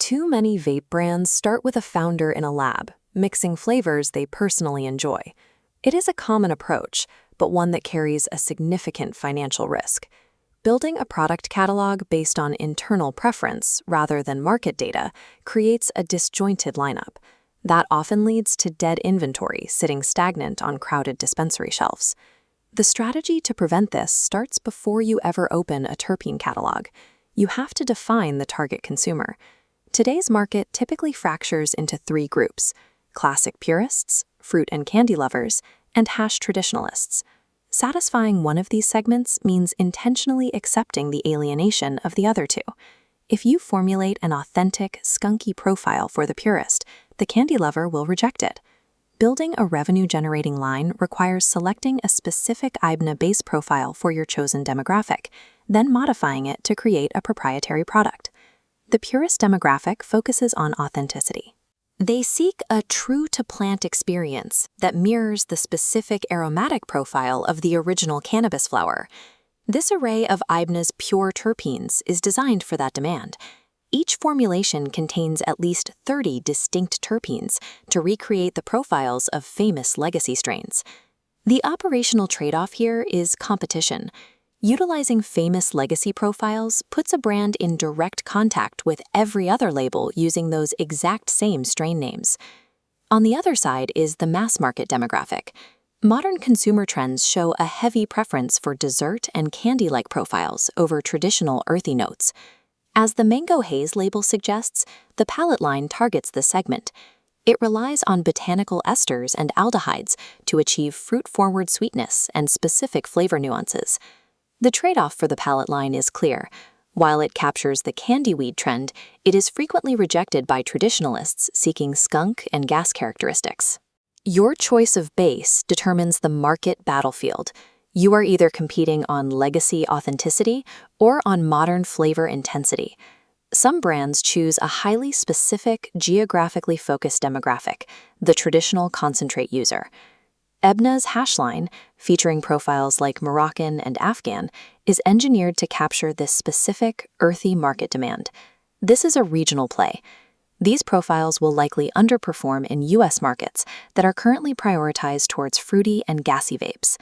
Too many vape brands start with a founder in a lab, mixing flavors they personally enjoy. It is a common approach, but one that carries a significant financial risk. Building a product catalog based on internal preference rather than market data creates a disjointed lineup. That often leads to dead inventory sitting stagnant on crowded dispensary shelves. The strategy to prevent this starts before you ever open a terpene catalog. You have to define the target consumer. Today's market typically fractures into three groups: classic purists, fruit and candy lovers, and hash traditionalists. Satisfying one of these segments means intentionally accepting the alienation of the other two. If you formulate an authentic, skunky profile for the purist, the candy lover will reject it. Building a revenue-generating line requires selecting a specific Eybna base profile for your chosen demographic, then modifying it to create a proprietary product. The purist demographic focuses on authenticity. They seek a true-to-plant experience that mirrors the specific aromatic profile of the original cannabis flower. This array of Eybna's pure terpenes is designed for that demand. Each formulation contains at least 30 distinct terpenes to recreate the profiles of famous legacy strains. The operational trade-off here is competition. Utilizing famous legacy profiles puts a brand in direct contact with every other label using those exact same strain names. On the other side is the mass market demographic. Modern consumer trends show a heavy preference for dessert and candy-like profiles over traditional earthy notes. As the Mango Haze label suggests, the Palate Line targets this segment. It relies on botanical esters and aldehydes to achieve fruit-forward sweetness and specific flavor nuances. The trade-off for the Palate Line is clear. While it captures the candy weed trend, it is frequently rejected by traditionalists seeking skunk and gas characteristics. Your choice of base determines the market battlefield. You are either competing on legacy authenticity or on modern flavor intensity. Some brands choose a highly specific, geographically focused demographic, the traditional concentrate user. Eybna's hash line, featuring profiles like Moroccan and Afghan, is engineered to capture this specific, earthy market demand. This is a regional play. These profiles will likely underperform in U.S. markets that are currently prioritized towards fruity and gassy vapes.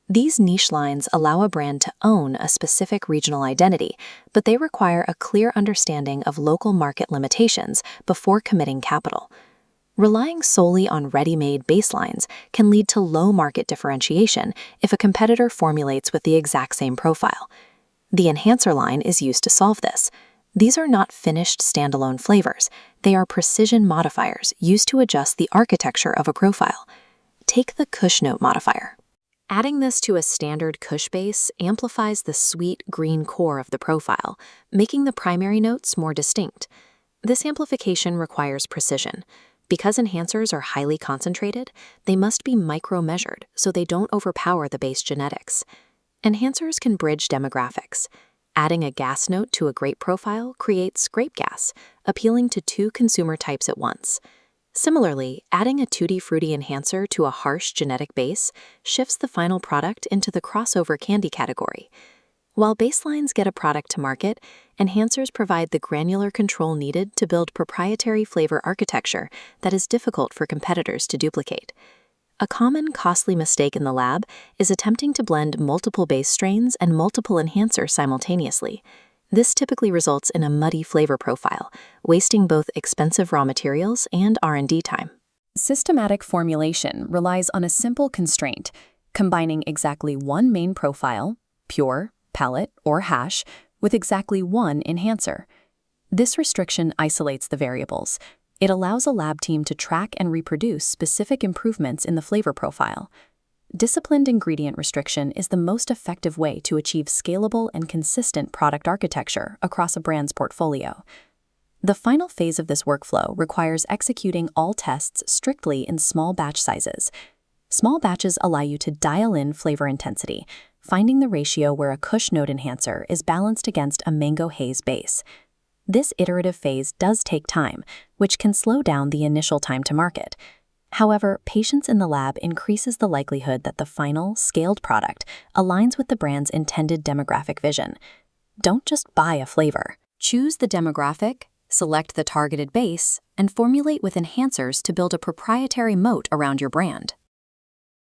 These niche lines allow a brand to own a specific regional identity, but they require a clear understanding of local market limitations before committing capital. Relying solely on ready-made baselines can lead to low market differentiation if a competitor formulates with the exact same profile. The enhancer line is used to solve this. These are not finished standalone flavors. They are precision modifiers used to adjust the architecture of a profile. Take the Kush note modifier. Adding this to a standard Kush base amplifies the sweet green core of the profile, making the primary notes more distinct. This amplification requires precision. Because enhancers are highly concentrated, they must be micro-measured so they don't overpower the base genetics. Enhancers can bridge demographics. Adding a gas note to a grape profile creates Grape Gas, appealing to two consumer types at once. Similarly, adding a tutti-frutti enhancer to a harsh genetic base shifts the final product into the crossover candy category. While baselines get a product to market, enhancers provide the granular control needed to build proprietary flavor architecture that is difficult for competitors to duplicate. A common, costly mistake in the lab is attempting to blend multiple base strains and multiple enhancers simultaneously. This typically results in a muddy flavor profile, wasting both expensive raw materials and R&D time. Systematic formulation relies on a simple constraint, combining exactly one main profile, pure, palate, or hash, with exactly one enhancer. This restriction isolates the variables. It allows a lab team to track and reproduce specific improvements in the flavor profile. Disciplined ingredient restriction is the most effective way to achieve scalable and consistent product architecture across a brand's portfolio. The final phase of this workflow requires executing all tests strictly in small batch sizes. Small batches allow you to dial in flavor intensity, finding the ratio where a Kush note enhancer is balanced against a Mango Haze base. This iterative phase does take time, which can slow down the initial time to market. However, patience in the lab increases the likelihood that the final, scaled product aligns with the brand's intended demographic vision. Don't just buy a flavor. Choose the demographic, Select the targeted base and formulate with enhancers to build a proprietary moat around your brand.